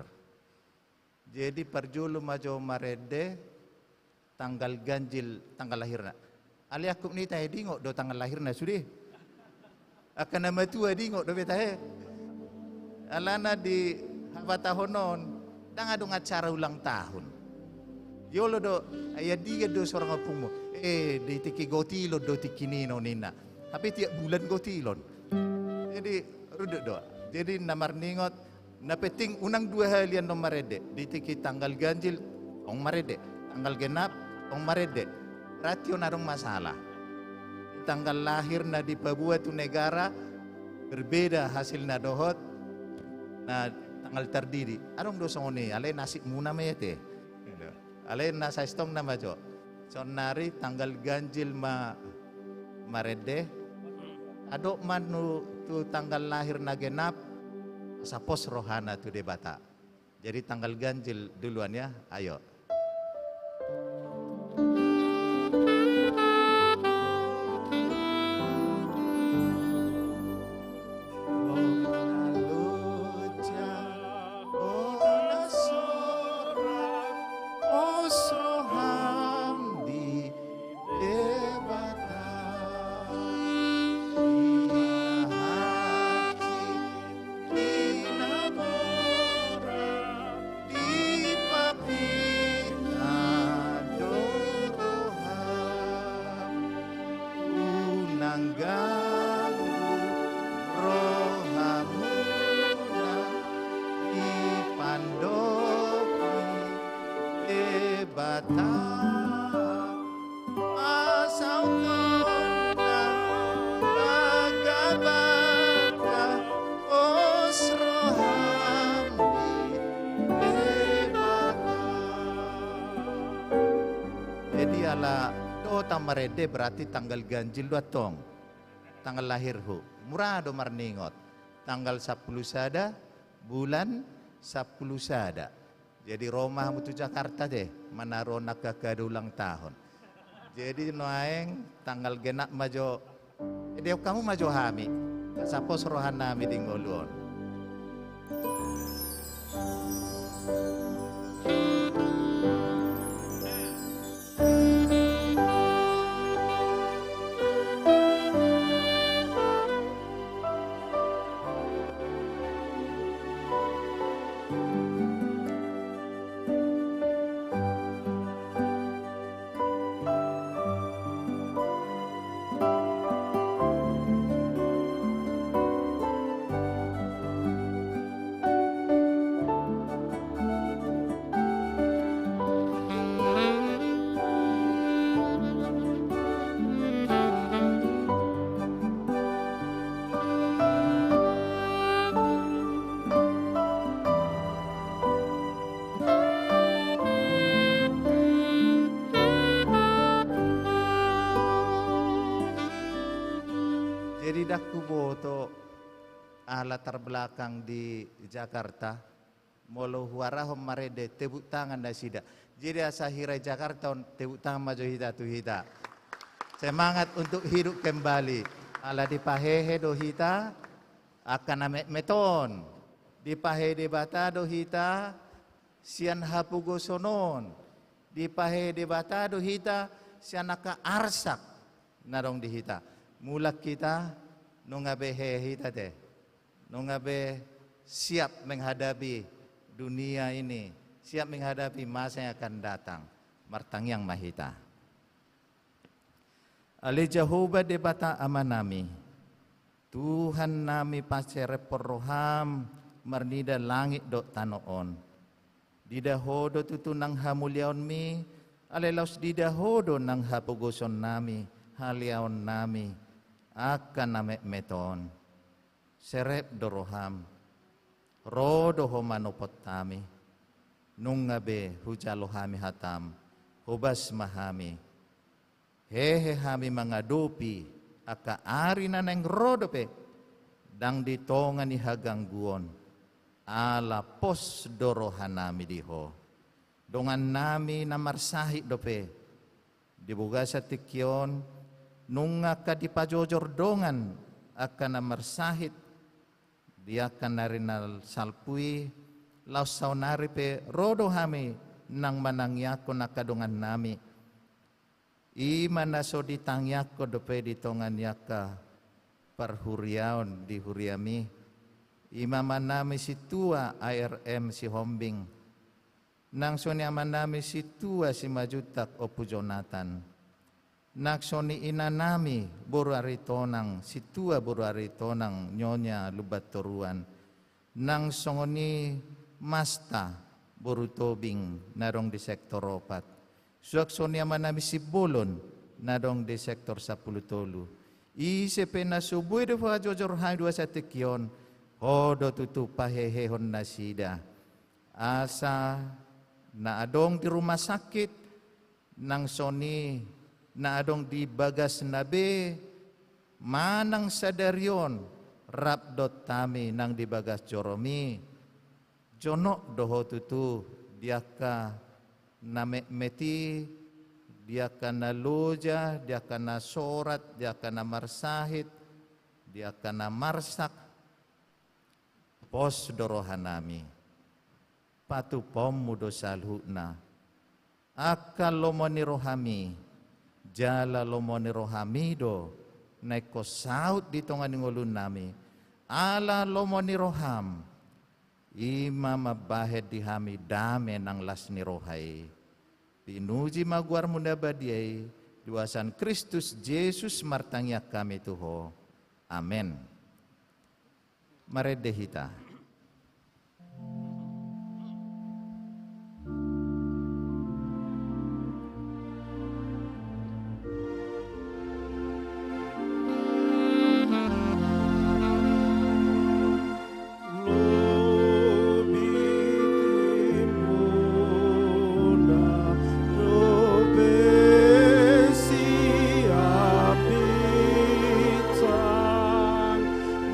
Jadi perjulu majo marede tanggal ganjil tanggal lahirna. Ali aku ni tahe dingok do tanggal lahirna sudi. Akan nama tua dingok do betahe. Alana di habatahonon dang adong acara ulang tahun. Yolo do ayah dia do seorang apumu. Di tiki gotilo do tiki nino nina. Tapi tiap bulan gotilon. Jadi ruduk do. Jadi namar ningot na peting unang dua halian no marede. Di tiki tanggal ganjil ong marede. Tanggal genap ong marede. Ratio narong masalah. Tanggal lahir na di Papua tu negara berbeda hasil na dohot. Na tanggal terdiri. Arong do songoni ale nasib muna mete. Alain nasa istong nama jo. So nari tanggal ganjil marede. Adok manu tu tanggal lahir na genap. Sapos rohana tu debata. Jadi tanggal ganjil duluan ya. Ayo. Jadi ala do tamarede berarti tanggal ganjil dua tong. Tanggal lahirhu. Murah do marningot. Tanggal 10 sada bulan 10 sada. Jadi Roma mutu Jakarta deh manarona kakada ulang tahun. Jadi noaeng tanggal genap majo. Jadi kamu majo hami. Sapos rohana mi dingolon. Jadi dah kubo to latar belakang di Jakarta molo huarahom marede tepuk tangan da sida. Jadi asa hirai Jakarta tepuk tangan maju hita tu hita. Semangat untuk hidup kembali. Ala dipahehe do hita akan ame meton. Dipahe de bata do hita sian hapugo sonon. Dipahe de bata do hita sian aka arsak narong di hita. Mulak kita nungabe he hita te. Nungabe siap menghadapi dunia ini, siap menghadapi masa yang akan datang. Martang yang mahita. Ali Jehovah de bata amanami. Tuhan nami pasere porroham marnida langit dok tanoon. Didahodo tutunang hamuliaon mi, alelaus didahodo nang hapugoson nami, haliaon nami, akan name meton. Serep doroham, rodo homanopot tami, nungabe hujalohami hatam, hubas mahami. Hehe hami mangadopi, aka ari na neng rodope, dang ditongan ni hagangguon, ala pos dorohanami diho. Dongan nami namarsahi dope, dibuga sa tikyon, nunga ka dipajojor dongan, akan namarsahit, dia akan narinal salpui, laus saunari pe rodo hami, nang manangyako nakadongan nami, Ima naso ditangyak ko dope ditongan yaka perhuriaon di huriami. Ima manami si tua ARM si Hombing. Nang soni manami si tua si Majutak Opu Jonathan. Nak soni inanami buru aritonang si tua buru aritonang nyonya lubat toruan. Nang soni masta buru tobing narong di sektor opat. Suak sonia manami si bolon nadong di sektor 10 tolu. Ise pena subuhi de fa jojor hai dua satekion. Hodo tutu pahehehon nasida. Asa na adong di rumah sakit nang soni na adong di bagas nabe manang sadarion rapdot tami nang di bagas joromi. Jonok doho tutu diaka na meti, dia kana loja, dia kana sorat, dia kana marsahit, dia kana marsak, pos dorohanami, patu pom mudo salhuna, akal lomoni rohami, jala lomoni rohami do, naiko saut di tongan ngolun nami, ala lomoni roham, ima mabahed dihami dame nang las ni rohai. Pinuji maguar munda badiai, duasan Kristus Yesus martangya kami tuho. Amen. Maredehita.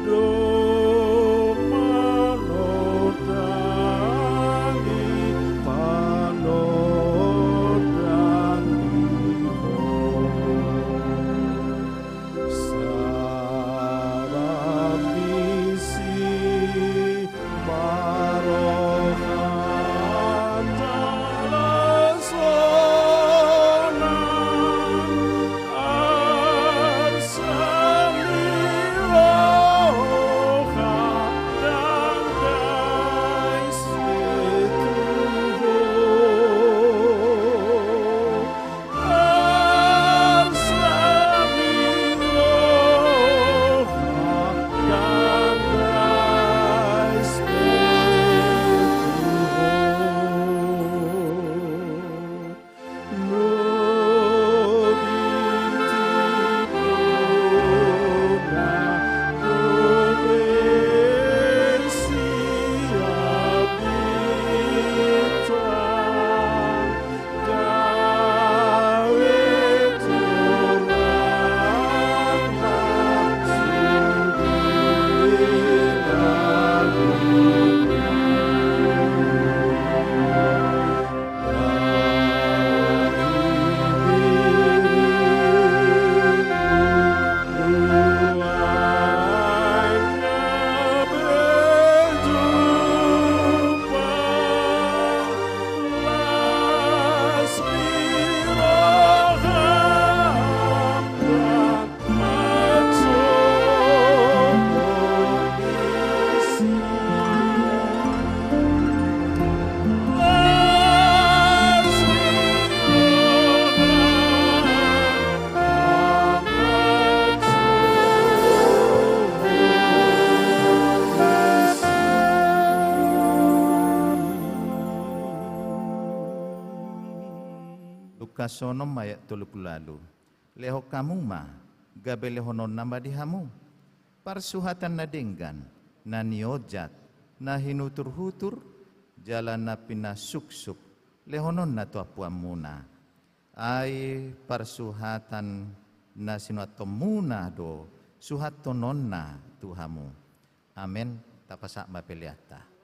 Roma Lukasonom ayat 30. Leho kamu ma, gabe lehonon namba dihamu. Parsuhatan na dinggan, na niojat, na hinutur-hutur, jalan na pinasuksuk, lehonon na tuapuan muna. Ay parsuhatan na sinuatom muna do, suhatonon na tuhamu. Amen. Tapasak mapiliata.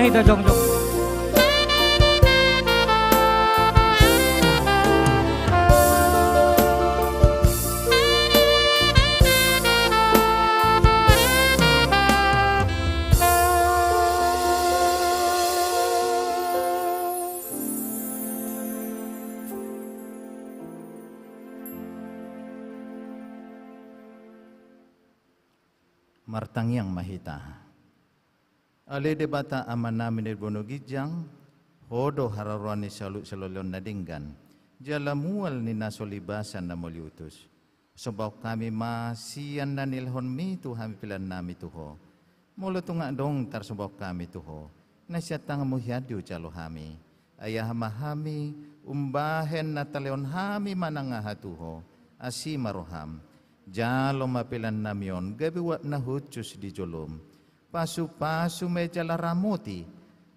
mahita jong jong. Martang yang mahita. Ale debata aman namin bono gijang, hodo hararuan ni salulon nadinggan, jalamual ni nasolibasan na moliutus. Sobaw kami masiyan na nilhon mi Tuhan pilan nami tuho. Mula tunga dong tarsubok kami tuho. Nasyatang mo hiyadyo jalo hami. Ayah mahami umbahen na taleon hami manangahatuho. Asi maroham. Jalo mapilan namyon gabiwat na hutsus di jolom. Pasu-pasu may jala ramoti.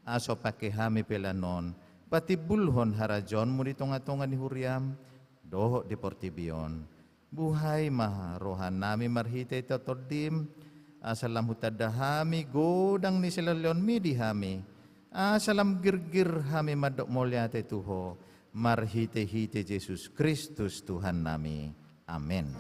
Aso pake hami pelanon. Pati bulhon harajon mo di tunga-tunga ni Huriam. Doho di Portibion. Buhay maharohan nami marhite totodim. Asalam hutadahami godang ni sila leon midi hami. Asalam girgir hami madok molyate tuho. Marhite-hite Jesus Kristus Tuhan nami. Amin.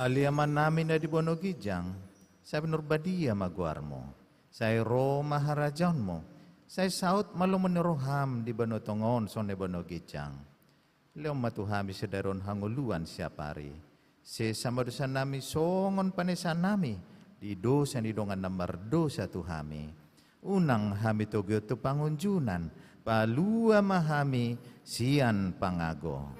Aliaman namin na di bonogijang, sa pinurbadia maguar mo, sa Roma harajan mo, sa saut malumon ni roham di banotongon son ni bonogijang. Leong matuhami sa daron hanguluan siya pari. Si samadusan nami songon panisan nami, di dosa ni dongan namardo sa tuhami. Unang hami togyo to pangunjunan, palua mahami siyan pangago.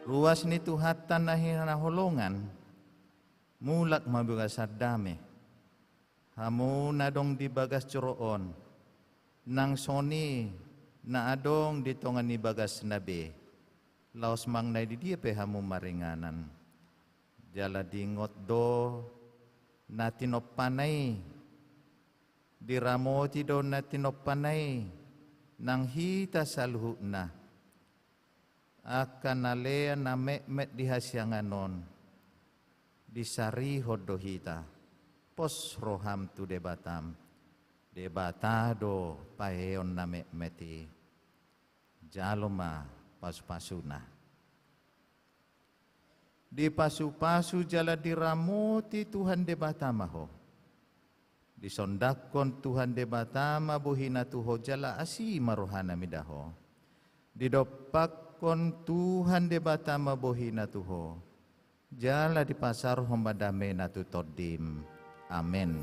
Ruas ni Tuhatan na hinahulungan, mulak mabugas sa dami. Hamu na dong di bagas curoon, nang soni na adong ditongan ni bagas nabi. Laos mang na di pe hamu maringanan. Jala dingot do na tinopanay, diramoti do na tinopanay, nang hita sa luhut na. Akan nalea na met dihasyanganon disarihod dohita pos roham tu debatado paeon na meti jaloma pasu-pasuna di pasu-pasu jala diramoti Tuhan debatama ho disondakon Tuhan debatama buhina tuho jala asi marohana midaho didopak kon Tuhan debata mabohina tuho. Jala di pasar hombadame na tutodim. Amen.